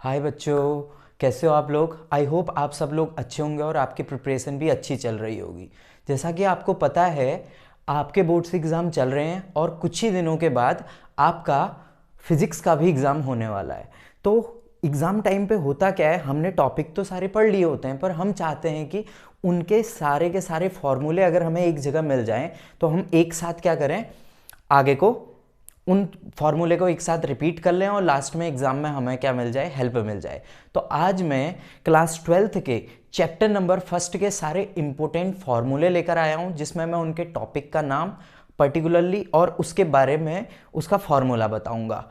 हाय बच्चों, कैसे हो आप लोग। आई होप आप सब लोग अच्छे होंगे और आपकी प्रिपरेशन भी अच्छी चल रही होगी। जैसा कि आपको पता है, आपके बोर्ड्स एग्ज़ाम चल रहे हैं और कुछ ही दिनों के बाद आपका फिज़िक्स का भी एग्ज़ाम होने वाला है। तो एग्ज़ाम टाइम पे होता क्या है, हमने टॉपिक तो सारे पढ़ लिए होते हैं, पर हम चाहते हैं कि उनके सारे के सारे फॉर्मूले अगर हमें एक जगह मिल जाएं तो हम एक साथ क्या करें, आगे को उन फॉर्मूले को एक साथ रिपीट कर लें और लास्ट में एग्जाम में हमें क्या मिल जाए, हेल्प मिल जाए। तो आज मैं क्लास 12th के चैप्टर नंबर फर्स्ट के सारे इंपॉर्टेंट फॉर्मूले लेकर आया हूं, जिसमें मैं उनके टॉपिक का नाम पर्टिकुलरली और उसके बारे में उसका फॉर्मूला बताऊंगा।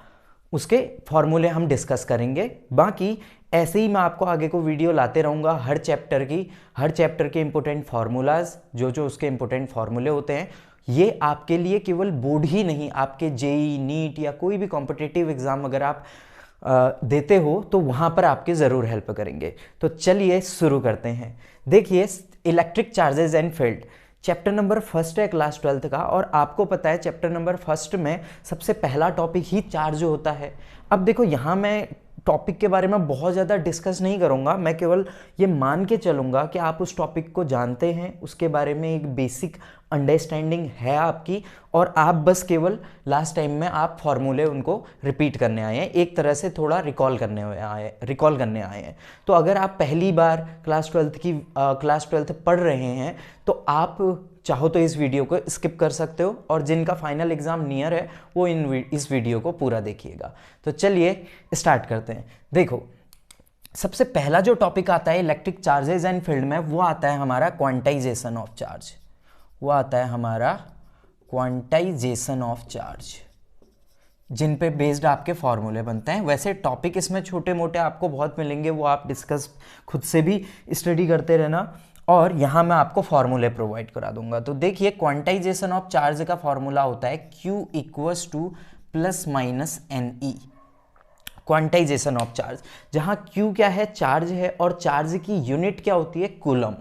उसके फॉर्मूले हम डिस्कस करेंगे। बाकी ऐसे ही मैं आपको आगे को वीडियो लाते रहूँगा हर चैप्टर के इंपॉर्टेंट फार्मूलाज, जो जो उसके इंपॉर्टेंट फार्मूले होते हैं। ये आपके लिए केवल बोर्ड ही नहीं, आपके जेई नीट या कोई भी कॉम्पिटिटिव एग्ज़ाम अगर आप देते हो तो वहाँ पर आपके ज़रूर हेल्प करेंगे। तो चलिए शुरू करते हैं। देखिए, electric charges and field chapter number first है क्लास 12th का, और आपको पता है चैप्टर नंबर फर्स्ट में सबसे पहला टॉपिक ही चार्ज होता है। अब देखो, यहाँ मैं टॉपिक के बारे में बहुत ज़्यादा डिस्कस नहीं करूँगा, मैं केवल ये मान के चलूँगा कि आप उस टॉपिक को जानते हैं, उसके बारे में एक बेसिक अंडरस्टैंडिंग है आपकी, और आप बस केवल लास्ट टाइम में आप फॉर्मूले उनको रिपीट करने आए हैं, एक तरह से थोड़ा रिकॉल करने आए हैं। तो अगर आप पहली बार क्लास 12th पढ़ रहे हैं तो आप चाहो तो इस वीडियो को स्किप कर सकते हो, और जिनका फाइनल एग्जाम नियर है वो इस वीडियो को पूरा देखिएगा। तो चलिए स्टार्ट करते हैं। देखो, सबसे पहला जो टॉपिक आता है इलेक्ट्रिक चार्जेस एंड फील्ड में, वो आता है हमारा क्वांटाइजेशन ऑफ चार्ज। जिन पे बेस्ड आपके फॉर्मूले बनते हैं। वैसे टॉपिक इसमें छोटे मोटे आपको बहुत मिलेंगे, वो आप डिस्कस खुद से भी स्टडी करते रहना, और यहाँ मैं आपको फॉर्मूले प्रोवाइड करा दूंगा। तो देखिए, क्वांटाइजेशन ऑफ चार्ज का फॉर्मूला होता है Q equals two plus minus NE। Quantization of charge, जहाँ Q क्या है, चार्ज है, और चार्ज की यूनिट क्या होती है, coulomb.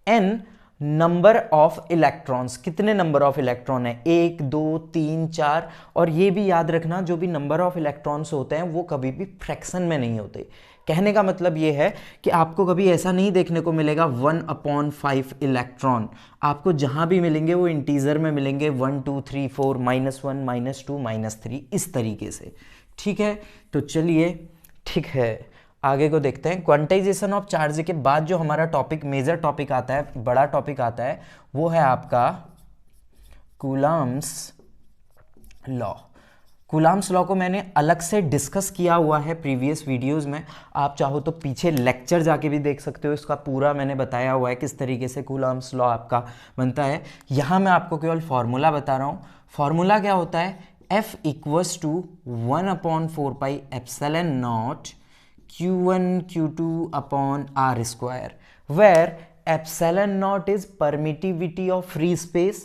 N number of electrons, कितने नंबर ऑफ इलेक्ट्रॉन है, 1 2 3 4। और ये भी याद रखना, जो भी नंबर ऑफ इलेक्ट्रॉन्स होते हैं वो कभी भी फ्रैक्शन में नहीं होते। कहने का मतलब ये है कि आपको कभी ऐसा नहीं देखने को मिलेगा 1/5 इलेक्ट्रॉन। आपको जहां भी मिलेंगे वो इंटीजर में मिलेंगे, 1 2 3 4 -1 -2 -3, इस तरीके से। ठीक है, तो चलिए, ठीक है, आगे को देखते हैं। क्वांटाइजेशन ऑफ चार्ज के बाद जो हमारा टॉपिक, मेजर टॉपिक आता है, बड़ा टॉपिक आता है, वो है आपका कूलम्ब्स लॉ। कूलम्ब्स लॉ को मैंने अलग से डिस्कस किया हुआ है प्रीवियस वीडियोस में। आप चाहो तो पीछे लेक्चर जाके भी देख सकते हो, इसका पूरा मैंने बताया हुआ है किस तरीके से कूलम्ब्स लॉ आपका बनता है। यहाँ मैं आपको केवल फॉर्मूला बता रहा हूँ। फॉर्मूला क्या होता है, F equals to 1/4 epsilon naught Q1 Q2 upon R square, where epsilon naught is permittivity of free space,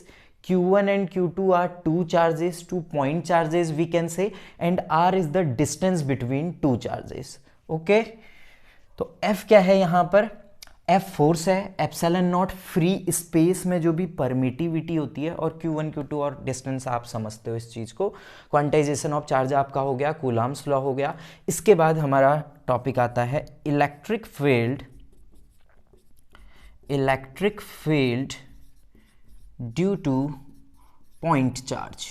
Q1 and Q2 are two point charges we can say, and R is the distance between two charges. Okay, तो F क्या है यहाँ पर, F force है, epsilon not free space में जो भी permittivity होती है, और Q1 Q2 और डिस्टेंस आप समझते हो इस चीज़ को। क्वांटाइजेशन ऑफ चार्ज आपका हो गया, कूलम्ब्स लॉ हो गया। इसके बाद हमारा टॉपिक आता है electric field due two point charge.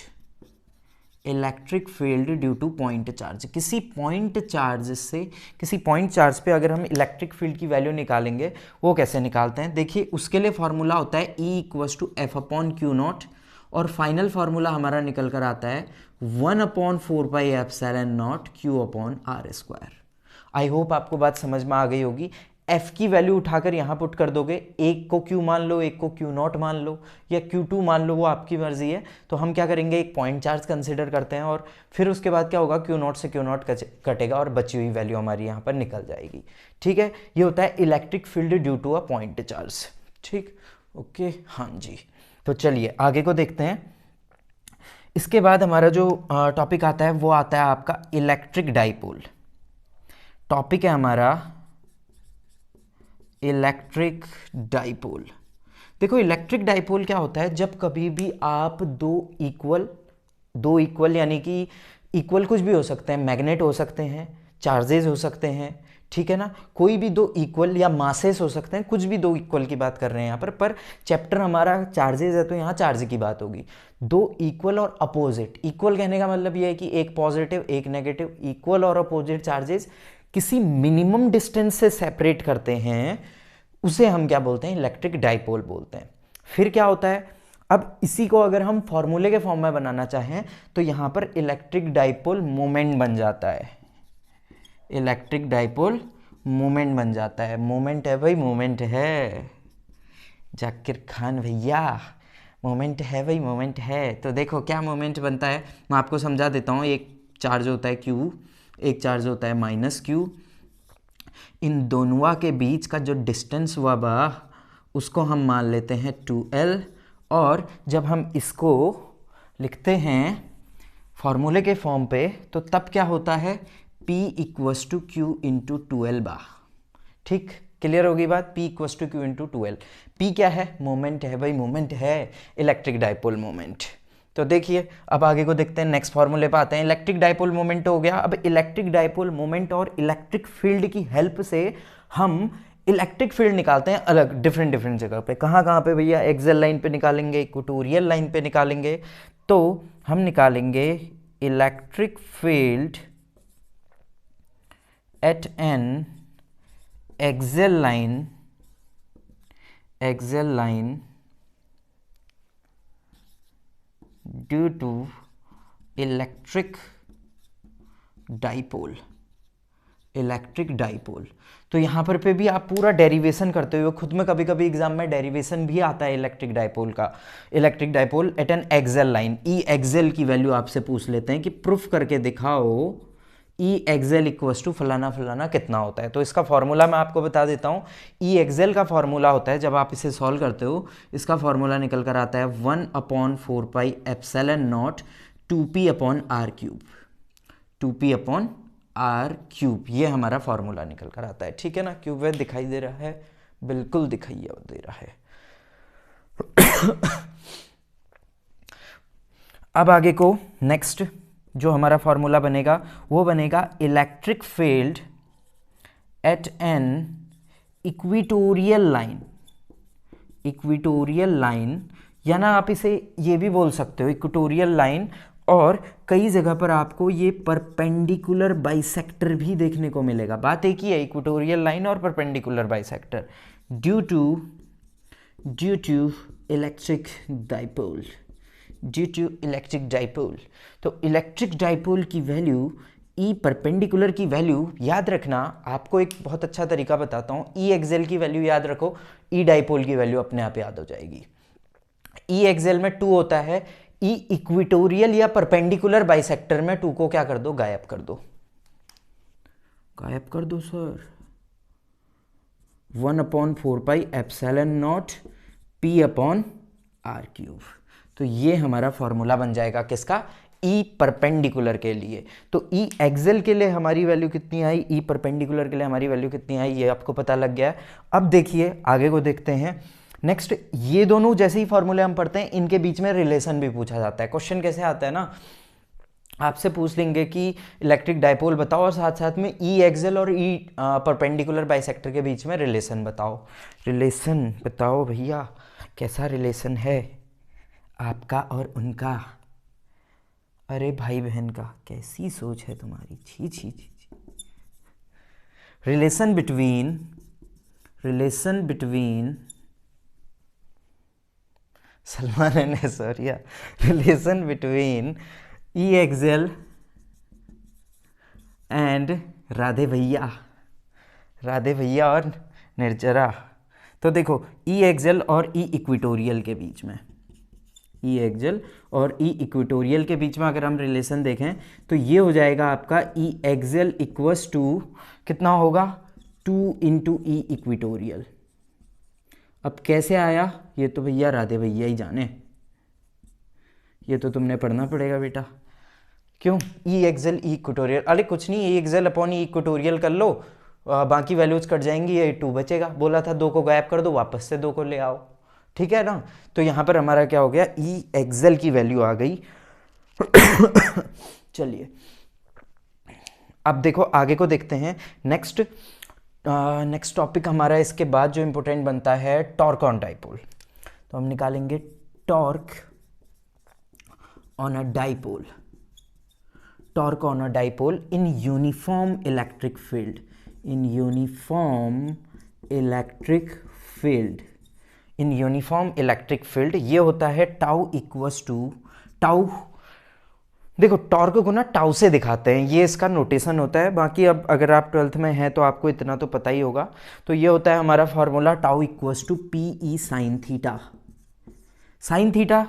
Electric field due two point charge, किसी पॉइंट चार्ज पे अगर हम इलेक्ट्रिक फील्ड की वैल्यू निकालेंगे, वो कैसे निकालते हैं, देखिए, उसके लिए फॉर्मूला होता है E इक्वल्स टू F/Q0, और फाइनल फार्मूला हमारा निकल कर आता है 1/4 epsilon not Q/R square. I hope आपको बात समझ में आ गई होगी। F की वैल्यू उठाकर यहाँ पुट कर दोगे, एक को Q मान लो, एक को Q0 मान लो, या Q2 मान लो, वो आपकी मर्जी है। तो हम क्या करेंगे, एक पॉइंट चार्ज कंसिडर करते हैं, और फिर उसके बाद क्या होगा, Q0 से Q0 कटेगा और बची हुई वैल्यू हमारी यहाँ पर निकल जाएगी। ठीक है, ये होता है electric field due to a point charge. ठीक, ओके, हाँ जी। तो चलिए आगे को देखते हैं। इसके बाद हमारा जो टॉपिक आता है वो आता है आपका इलेक्ट्रिक डाइपोल। टॉपिक है हमारा इलेक्ट्रिक डाइपोल। देखो, इलेक्ट्रिक डाइपोल क्या होता है, जब कभी भी आप दो इक्वल यानी कि इक्वल कुछ भी हो सकते हैं, मैग्नेट हो सकते हैं, चार्जेस हो सकते हैं, ठीक है ना, कोई भी दो इक्वल या मासेस हो सकते हैं, कुछ भी दो इक्वल की बात कर रहे हैं यहाँ पर चैप्टर हमारा चार्जेस है तो यहाँ चार्ज की बात होगी। दो इक्वल और अपोजिट, इक्वल कहने का मतलब ये है कि एक पॉजिटिव एक नेगेटिव, इक्वल और अपोजिट चार्जेस किसी मिनिमम डिस्टेंस से सेपरेट करते हैं, उसे हम क्या बोलते हैं, इलेक्ट्रिक डाइपोल बोलते हैं। फिर क्या होता है, अब इसी को अगर हम फॉर्मूले के फॉर्म में बनाना चाहें तो यहां पर इलेक्ट्रिक डाइपोल मोमेंट बन जाता है, इलेक्ट्रिक डाइपोल मोमेंट बन जाता है। मोमेंट है भाई, मोमेंट है जाकिर खान भैया, मोमेंट है भाई, मोमेंट है। तो देखो क्या मोमेंट बनता है, मैं आपको समझा देता हूँ। एक चार्ज होता है Q, एक चार्ज होता है -Q, इन दोनों के बीच का जो डिस्टेंस हुआ बा उसको हम मान लेते हैं 2L, और जब हम इसको लिखते हैं फॉर्मूले के फॉर्म पे तो तब क्या होता है, P = Q × 2L बा। ठीक, क्लियर होगी बात, P = Q × 2L। P क्या है, मोमेंट है भाई, मोमेंट है, इलेक्ट्रिक डाइपोल मोमेंट। तो देखिए अब आगे को देखते हैं, नेक्स्ट फॉर्मूले पे आते हैं। इलेक्ट्रिक डाइपोल मोमेंट हो गया। अब इलेक्ट्रिक डाइपोल मोमेंट और इलेक्ट्रिक फील्ड की हेल्प से हम इलेक्ट्रिक फील्ड निकालते हैं अलग डिफरेंट जगह पे। कहाँ पे भैया, एक्सियल लाइन पे निकालेंगे, इक्वेटोरियल लाइन पे निकालेंगे। तो हम निकालेंगे electric field at an axial line due to electric dipole. तो यहाँ पर पे भी आप पूरा डेरिवेशन करते हुए, खुद में कभी कभी एग्जाम में डेरिवेशन भी आता है इलेक्ट्रिक डाइपोल का। Electric dipole at an axial line, E axial की वैल्यू आपसे पूछ लेते हैं कि प्रूफ करके दिखाओ ई एक्सियल = फलाना फलाना कितना होता है। तो इसका फॉर्मूला मैं आपको बता देता हूँ। ई एक्सियल का फॉर्मूला होता है, जब आप इसे सॉल्व करते हो इसका फॉर्मूला निकल कर आता है 1/4πε0 2p/r³, 2p/r³, ये हमारा फॉर्मूला निकल कर आता है। ठीक है ना, क्यूब वेव दिखाई दे रहा है, बिल्कुल दिखाई दे रहा है। अब आगे को नेक्स्ट जो हमारा फॉर्मूला बनेगा वो बनेगा electric field at an equatorial line, या ना आप इसे ये भी बोल सकते हो इक्वेटोरियल लाइन, और कई जगह पर आपको ये परपेंडिकुलर बाइसेक्टर भी देखने को मिलेगा। बात एक ही है, इक्वेटोरियल लाइन और perpendicular bisector, due to electric dipole. तो इलेक्ट्रिक डाइपोल की वैल्यू, ई परपेंडिकुलर की वैल्यू याद रखना। आपको एक बहुत अच्छा तरीका बताता हूँ, ई एक्सियल की वैल्यू याद रखो, ई डाइपोल की वैल्यू अपने आप याद हो जाएगी। ई एक्सियल में 2 होता है, ई इक्वेटोरियल या परपेंडिकुलर बाइसेक्टर में 2 को क्या कर दो, गायब कर दो सर। 1/4πε0 p/r³। तो ये हमारा फॉर्मूला बन जाएगा किसका, ई परपेंडिकुलर के लिए। तो ई एक्सियल के लिए हमारी वैल्यू कितनी आई, ई परपेंडिकुलर के लिए हमारी वैल्यू कितनी आई, ये आपको पता लग गया है। अब देखिए आगे को देखते हैं। नेक्स्ट, ये दोनों जैसे ही फॉर्मूले हम पढ़ते हैं इनके बीच में रिलेशन भी पूछा जाता है। क्वेश्चन कैसे आता है ना, आपसे पूछ लेंगे कि इलेक्ट्रिक डाइपोल बताओ और साथ साथ में ई एक्सियल और ई परपेंडिकुलर बाइसेक्टर के बीच में रिलेशन बताओ भैया, कैसा रिलेशन है आपका और उनका। अरे भाई बहन का कैसी सोच है तुम्हारी, छी छी छी। Relation between Salman and Aishwarya, relation between E axial and Radhe भैया और निर्जरा। तो देखो ई एक्सियल और ई इक्वेटोरियल के बीच में, ई एक्सियल और ई इक्वेटोरियल के बीच में अगर हम रिलेशन देखें तो ये हो जाएगा आपका ई एक्सियल = कितना होगा, 2 × ई इक्वेटोरियल। अब कैसे आया ये तो भैया राधे भैया ही जाने, ये तो तुमने पढ़ना पड़ेगा बेटा। क्यों, ई एक्सियल ई इक्वेटोरियल, अरे कुछ नहीं, ई एक्सियल अपॉन ई इक्वेटोरियल कर लो, बाकी वैल्यूज कट जाएंगी, ये 2 बचेगा। बोला था 2 को गायब कर दो, वापस से 2 को ले आओ, ठीक है ना। तो यहाँ पर हमारा क्या हो गया, ई एक्सियल की वैल्यू आ गई। चलिए अब देखो आगे को देखते हैं। नेक्स्ट टॉपिक हमारा इसके बाद जो इंपॉर्टेंट बनता है टॉर्क ऑन डाइपोल। तो हम निकालेंगे torque on a dipole, torque on a dipole in uniform electric field, in uniform electric field, in uniform electric field. ये होता है टाउ इक्वल्स टू टाउ। देखो टॉर्क को ना टाउ से दिखाते हैं, ये इसका नोटेशन होता है। बाकी अब अगर आप 12th में हैं तो आपको इतना तो पता ही होगा। तो ये होता है हमारा formula tau equals to p E sine theta. Sine theta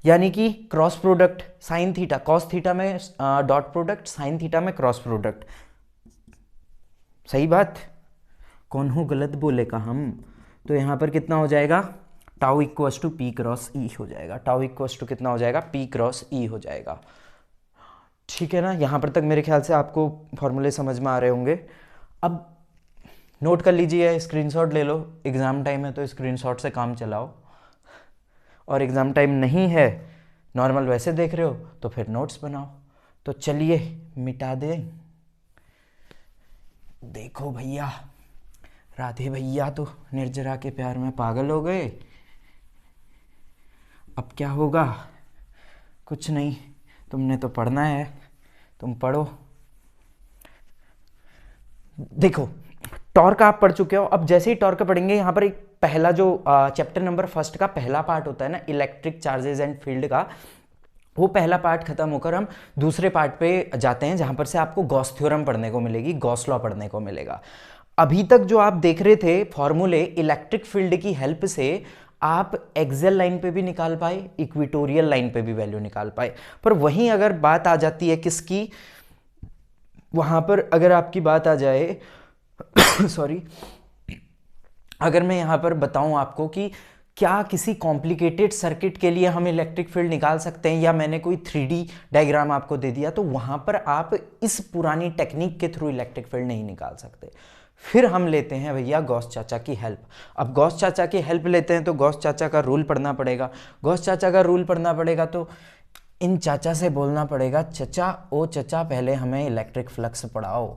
यानी कि cross product, sine theta cos theta में डॉट प्रोडक्ट, साइन थीटा में क्रॉस प्रोडक्ट। सही बात, कौन हो गलत बोले का हम। तो यहाँ पर कितना हो जाएगा, tau equals to P cross E हो जाएगा। टाउ इक्वल्स टू कितना हो जाएगा, पी क्रॉस ई हो जाएगा। ठीक है ना, यहाँ पर तक मेरे ख्याल से आपको फॉर्मूले समझ में आ रहे होंगे। अब नोट कर लीजिए, स्क्रीनशॉट ले लो, एग्ज़ाम टाइम है तो स्क्रीनशॉट से काम चलाओ, और एग्ज़ाम टाइम नहीं है, नॉर्मल वैसे देख रहे हो तो फिर नोट्स बनाओ। तो चलिए मिटा दें। देखो भैया, राधे भैया तो निर्जरा के प्यार में पागल हो गए। अब क्या होगा, कुछ नहीं, तुमने तो पढ़ना है, तुम पढ़ो। देखो टॉर्क आप पढ़ चुके हो। अब जैसे ही टॉर्क पढ़ेंगे, यहाँ पर एक पहला जो चैप्टर नंबर 1 का पहला पार्ट होता है ना, इलेक्ट्रिक चार्जेस एंड फील्ड का, वो पहला पार्ट खत्म होकर हम दूसरे पार्ट पे जाते हैं, जहां पर से आपको गॉस थ्योरम पढ़ने को मिलेगी, गॉस लॉ पढ़ने को मिलेगा। अभी तक जो आप देख रहे थे फॉर्मूले, इलेक्ट्रिक फील्ड की हेल्प से आप एक्सेल लाइन पे भी निकाल पाए, इक्वेटोरियल लाइन पे भी वैल्यू निकाल पाए। पर वहीं अगर बात आ जाती है किसकी, वहां पर अगर आपकी बात आ जाए सॉरी, अगर मैं यहां पर बताऊं आपको कि क्या किसी कॉम्प्लिकेटेड सर्किट के लिए हम इलेक्ट्रिक फील्ड निकाल सकते हैं, या मैंने कोई 3D डायग्राम आपको दे दिया, तो वहां पर आप इस पुरानी टेक्निक के थ्रू इलेक्ट्रिक फील्ड नहीं निकाल सकते। फिर हम लेते हैं भैया गॉस चाचा की हेल्प। अब गॉस चाचा की हेल्प लेते हैं तो गॉस चाचा का रूल पढ़ना पड़ेगा। गॉस चाचा का रूल पढ़ना पड़ेगा तो इन चाचा से बोलना पड़ेगा, चचा ओ चचा पहले हमें इलेक्ट्रिक फ्लक्स पढ़ाओ,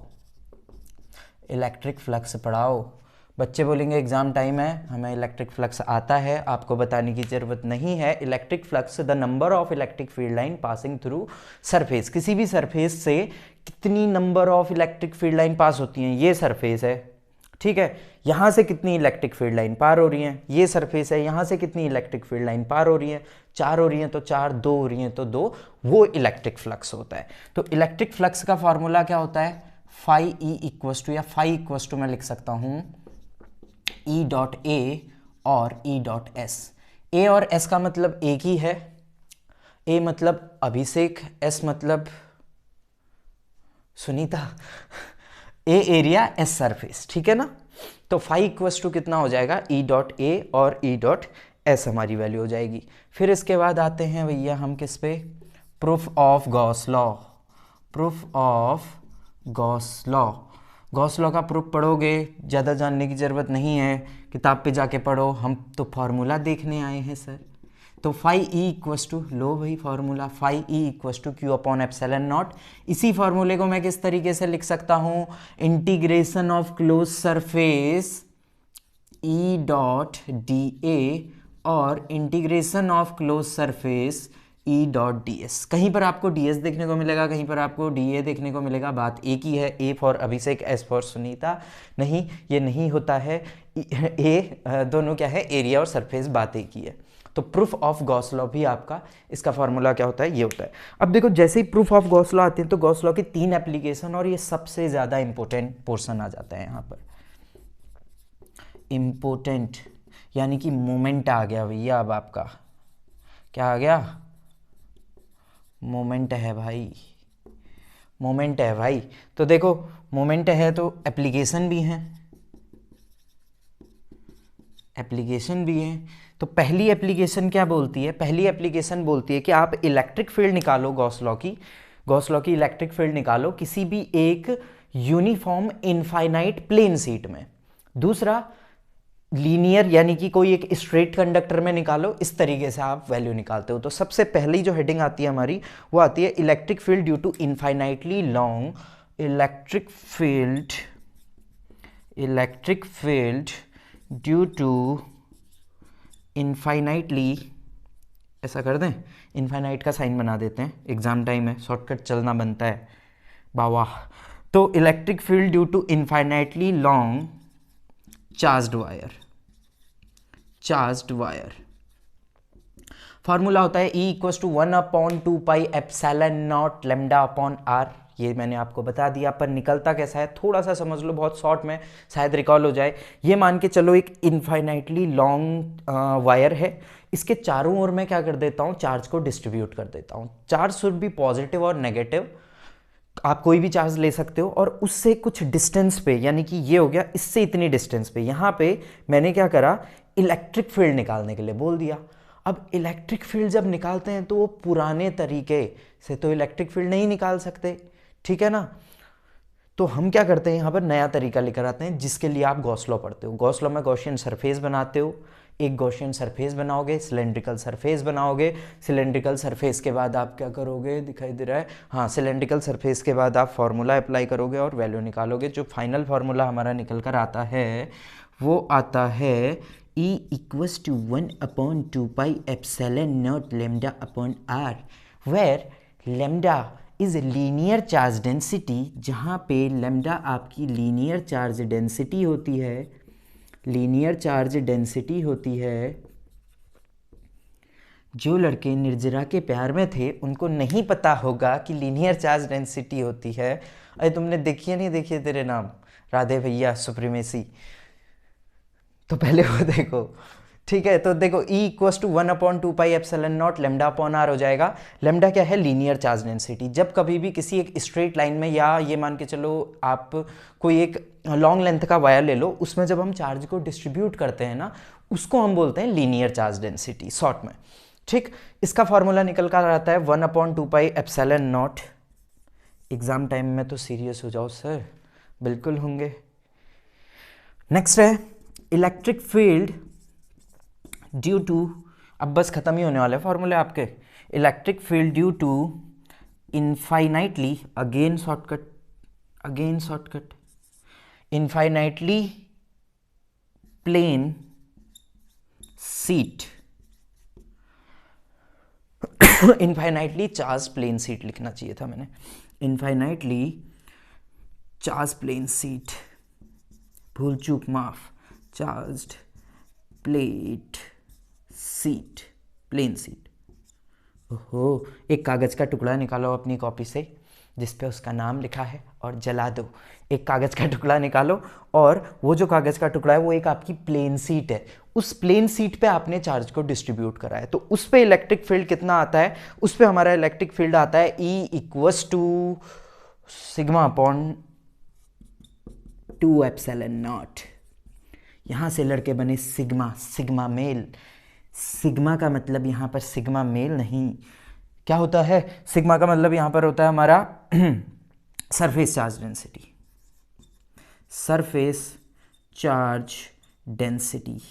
इलेक्ट्रिक फ्लक्स पढ़ाओ। बच्चे बोलेंगे एग्जाम टाइम है, हमें इलेक्ट्रिक फ्लक्स आता है, आपको बताने की ज़रूरत नहीं है। Electric flux the number of electric field line passing through surface, किसी भी सरफेस से कितनी number of electric field line pass होती हैं, ये सरफेस है, ठीक है। यहाँ से कितनी इलेक्ट्रिक फील्ड लाइन पार हो रही हैं, ये सरफेस है, यहाँ से कितनी इलेक्ट्रिक फील्ड लाइन पार हो रही है, 4 हो रही हैं तो 4, 2 हो रही हैं तो 2, वो इलेक्ट्रिक फ्लक्स होता है। तो इलेक्ट्रिक फ्लक्स का फॉर्मूला क्या होता है, फाई ई इक्वस टू, या फाई इक्वस टू मैं लिख सकता हूँ ई डॉट ए और ई डॉट एस। ए और एस का मतलब एक ही है, ए मतलब अभिषेक, एस मतलब सुनीता, ए एरिया एस सरफेस, ठीक है ना। तो फाई इक्वस टू कितना हो जाएगा, ई डॉट ए और ई डॉट एस हमारी वैल्यू हो जाएगी। फिर इसके बाद आते हैं भैया हम किस पे, proof of Gauss law. Proof of Gauss law, Gauss law का प्रूफ पढ़ोगे, ज़्यादा जानने की ज़रूरत नहीं है, किताब पे जाके पढ़ो, हम तो फार्मूला देखने आए हैं सर। तो फाई ई इक्वस टू, लो भाई formula, phi E equals to q upon epsilon naught. इसी फार्मूले को मैं किस तरीके से लिख सकता हूँ, integration of close surface E dot D A और integration of close surface E dot D S. कहीं पर आपको डी एस देखने को मिलेगा, कहीं पर आपको डी ए देखने को मिलेगा, बात एक ही है, A for Abhishek, S for Sunita. नहीं, ये नहीं होता है, ए दोनों क्या है, एरिया और सरफेस, बात एक ही है। तो प्रूफ ऑफ गॉस लॉ भी आपका, इसका फॉर्मूला क्या होता है, ये होता है। अब देखो जैसे ही प्रूफ ऑफ गॉस लॉ आते हैं तो गॉस लॉ की 3 एप्लीकेशन, और ये सबसे ज़्यादा इंपॉर्टेंट पोर्शन आ जाता है यहाँ पर, इम्पोर्टेंट यानी कि मोमेंट आ गया भैया। अब आपका क्या आ गया, मोमेंट है भाई, मोमेंट है भाई। तो देखो मोमेंट है तो एप्लीकेशन भी है, एप्लीकेशन भी है। तो पहली एप्लीकेशन क्या बोलती है, पहली एप्लीकेशन बोलती है कि आप इलेक्ट्रिक फील्ड निकालो, गॉस लॉ की, गॉस लॉ की इलेक्ट्रिक फील्ड निकालो किसी भी एक यूनिफॉर्म इनफाइनाइट प्लेन शीट में। दूसरा लीनियर यानी कि कोई एक स्ट्रेट कंडक्टर में निकालो, इस तरीके से आप वैल्यू निकालते हो। तो सबसे पहली जो हेडिंग आती है हमारी, वो आती है electric field due to infinitely long, electric field due to infinitely, ऐसा कर दें, इनफाइनाइट का साइन बना देते हैं, एग्जाम टाइम है, शॉर्टकट चलना बनता है बाबा। तो electric field due to infinitely long charged wire, formula होता है E equals to 1/2πε0 lambda upon R। ये मैंने आपको बता दिया, पर निकलता कैसा है थोड़ा सा समझ लो, बहुत शॉर्ट में शायद रिकॉल हो जाए। ये मान के चलो एक इनफाइनाइटली लॉन्ग वायर है, इसके चारों ओर मैं क्या कर देता हूँ, चार्ज को डिस्ट्रीब्यूट कर देता हूँ। चार्ज शुड भी पॉजिटिव और नेगेटिव, आप कोई भी चार्ज ले सकते हो, और उससे कुछ डिस्टेंस पे, यानी कि ये हो गया इससे इतनी डिस्टेंस पे, यहाँ पे मैंने क्या करा, इलेक्ट्रिक फील्ड निकालने के लिए बोल दिया। अब इलेक्ट्रिक फील्ड जब निकालते हैं तो वो पुराने तरीके से तो इलेक्ट्रिक फील्ड नहीं निकाल सकते, ठीक है ना। तो हम क्या करते हैं, यहाँ पर नया तरीका लेकर आते हैं, जिसके लिए आप गॉस लॉ पढ़ते हो। गॉस लॉ में गॉसियन सरफेस बनाते हो, एक गॉसियन सरफेस बनाओगे, सिलेंड्रिकल सरफेस बनाओगे। सिलेंड्रिकल सरफेस के बाद आप क्या करोगे, दिखाई दे रहा है, हाँ, सिलेंड्रिकल सरफेस के बाद आप फॉर्मूला अप्लाई करोगे और वैल्यू निकालोगे। जो फाइनल फार्मूला हमारा निकल कर आता है वो आता है E equals to 1/2πε0 lambda upon R, where lambda is linear charge density, जहाँ पे लैम्डा आपकी लीनियर चार्ज डेंसिटी होती है, लीनियर चार्ज डेंसिटी होती है। जो लड़के निर्जरा के प्यार में थे उनको नहीं पता होगा कि लीनियर चार्ज डेंसिटी होती है। अरे तुमने देखी है, नहीं देखी है, तेरे नाम राधे भैया सुप्रीमेसी, तो पहले वो देखो, ठीक है। तो देखो E equals to 1/2πε0 lambda upon R हो जाएगा। लैम्डा क्या है, लीनियर चार्ज डेंसिटी। जब कभी भी किसी एक स्ट्रेट लाइन में, या ये मान के चलो आप कोई एक लॉन्ग लेंथ का वायर ले लो, उसमें जब हम चार्ज को डिस्ट्रीब्यूट करते हैं ना, उसको हम बोलते हैं लीनियर चार्ज डेंसिटी शॉर्ट में, ठीक। इसका फॉर्मूला निकल कर आता है 1/2πε0। एग्जाम टाइम में तो सीरियस हो जाओ सर, बिल्कुल होंगे। नेक्स्ट है इलेक्ट्रिक फील्ड ड्यू टू, अब बस खत्म ही होने वाले फॉर्मूले आपके। Electric field due to infinitely, again shortcut, infinitely plane sheet, infinitely charge plane sheet लिखना चाहिए था मैंने, इनफाइनाइटली चार्ज प्लेन सीट, भूल चूक माफ, charged plate sheet, plane sheet. ओहो, एक कागज़ का टुकड़ा निकालो अपनी कॉपी से जिस पे उसका नाम लिखा है और जला दो। एक कागज़ का टुकड़ा निकालो, और वो जो कागज़ का टुकड़ा है वो एक आपकी प्लेन सीट है, उस प्लेन सीट पे आपने चार्ज को डिस्ट्रीब्यूट करा है, तो उस पे इलेक्ट्रिक फील्ड कितना आता है, उस पे हमारा इलेक्ट्रिक फील्ड आता है E equals to sigma upon 2ε0। यहाँ से लड़के बने सिग्मा, सिग्मा मेल। सिग्मा का मतलब यहाँ पर सिग्मा मेल नहीं, क्या होता है, सिग्मा का मतलब यहाँ पर होता है हमारा surface charge density, surface charge density.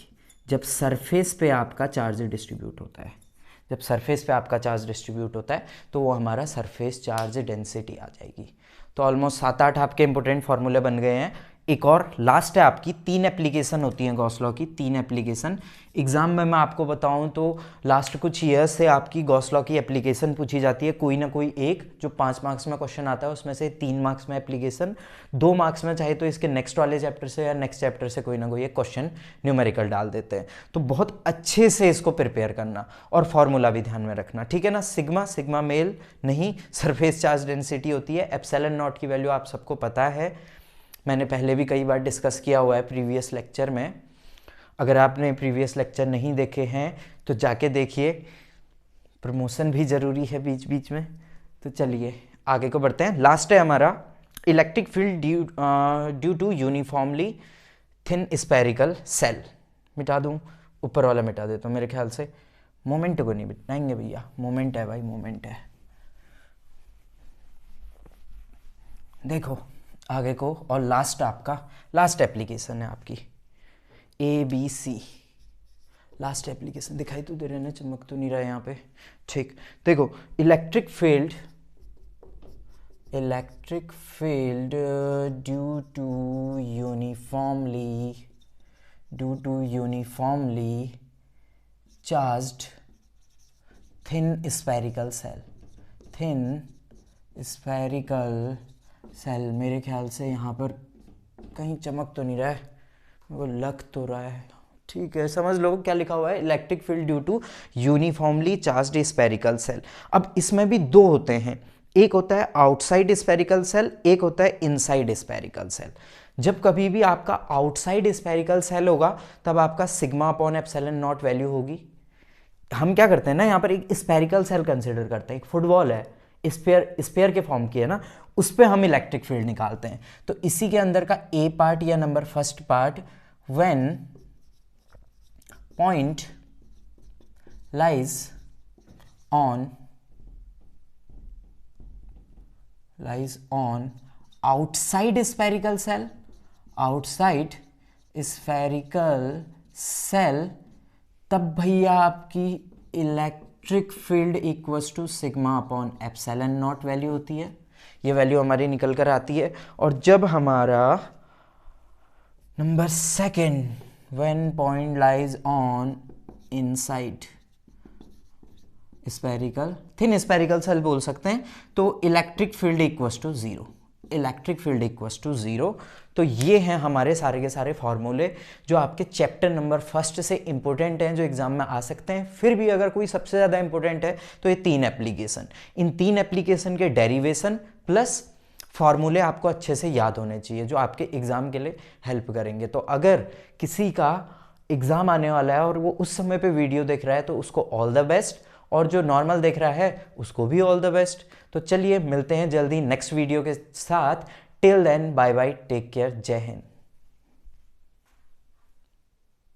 जब सरफेस पे आपका चार्ज डिस्ट्रीब्यूट होता है, जब सरफेस पे आपका चार्ज डिस्ट्रीब्यूट होता है तो वो हमारा सरफेस चार्ज डेंसिटी आ जाएगी। तो ऑलमोस्ट 7-8 आपके इंपॉर्टेंट फॉर्मूले बन गए हैं। एक और लास्ट है आपकी, 3 एप्लीकेशन होती हैं गॉस लॉ की, 3 एप्लीकेशन। एग्जाम में मैं आपको बताऊं तो लास्ट कुछ ईयर्स से आपकी गॉस लॉ की एप्लीकेशन पूछी जाती है, कोई ना कोई एक, जो 5 मार्क्स में क्वेश्चन आता है उसमें से 3 मार्क्स में एप्लीकेशन, 2 मार्क्स में चाहे तो इसके नेक्स्ट वाले चैप्टर से या नेक्स्ट चैप्टर से कोई ना कोई एक क्वेश्चन न्यूमेरिकल डाल देते हैं। तो बहुत अच्छे से इसको प्रिपेयर करना और फॉर्मूला भी ध्यान में रखना, ठीक है ना। सिग्मा मेल नहीं, सरफेस चार्ज डेंसिटी होती है। ε0 की वैल्यू आप सबको पता है, मैंने पहले भी कई बार डिस्कस किया हुआ है प्रीवियस लेक्चर में। अगर आपने प्रीवियस लेक्चर नहीं देखे हैं तो जाके देखिए, प्रमोशन भी ज़रूरी है बीच बीच में। तो चलिए आगे को बढ़ते हैं। लास्ट है हमारा electric field due to uniformly thin spherical shell. मिटा दूँ, ऊपर वाला मिटा देता हूँ, मेरे ख्याल से मोमेंट को नहीं मिटाएंगे भैया, मोमेंट है भाई, मोमेंट है। देखो आगे को, और लास्ट आपका, लास्ट एप्लीकेशन है आपकी ABC, लास्ट एप्लीकेशन। दिखाई तो दे रहे ना, चमक तो नहीं रहा है यहाँ पे, ठीक। देखो electric field electric field due to uniformly charged thin spherical shell. मेरे ख्याल से यहाँ पर कहीं चमक तो नहीं रहा है, वो लग तो रहा है, ठीक है, समझ लो क्या लिखा हुआ है, electric field due to uniformly charged spherical shell. अब इसमें भी दो होते हैं, एक होता है आउटसाइड स्फेरिकल सेल, एक होता है इनसाइड स्फेरिकल सेल। जब कभी भी आपका आउटसाइड स्फेरिकल सेल होगा तब आपका sigma upon epsilon naught value होगी। हम क्या करते हैं ना, यहाँ पर एक स्फेरिकल सेल कंसिडर करते हैं, एक फुटबॉल है, स्पेयर के फॉर्म की है ना, उस पर हम इलेक्ट्रिक फील्ड निकालते हैं। तो इसी के अंदर का ए पार्ट या number first part, when point lies on outside spherical shell, तब भैया आपकी electric field equals to sigma upon epsilon naught value होती है। ये वैल्यू हमारी निकल कर आती है। और जब हमारा number second, when point lies on inside spherical, thin spherical shell बोल सकते हैं, तो electric field equals to zero. तो ये हैं हमारे सारे के सारे फॉर्मूले जो आपके चैप्टर नंबर फर्स्ट से इंपॉर्टेंट हैं, जो एग्जाम में आ सकते हैं। फिर भी अगर कोई सबसे ज़्यादा इंपॉर्टेंट है तो ये तीन एप्लीकेशन, इन तीन एप्लीकेशन के डेरिवेशन प्लस फॉर्मूले आपको अच्छे से याद होने चाहिए, जो आपके एग्ज़ाम के लिए हेल्प करेंगे। तो अगर किसी का एग्ज़ाम आने वाला है और वो उस समय पे वीडियो देख रहा है तो उसको ऑल द बेस्ट, और जो नॉर्मल देख रहा है उसको भी ऑल द बेस्ट। तो चलिए मिलते हैं जल्दी नेक्स्ट वीडियो के साथ। Till then bye bye, take care, जय हिंद।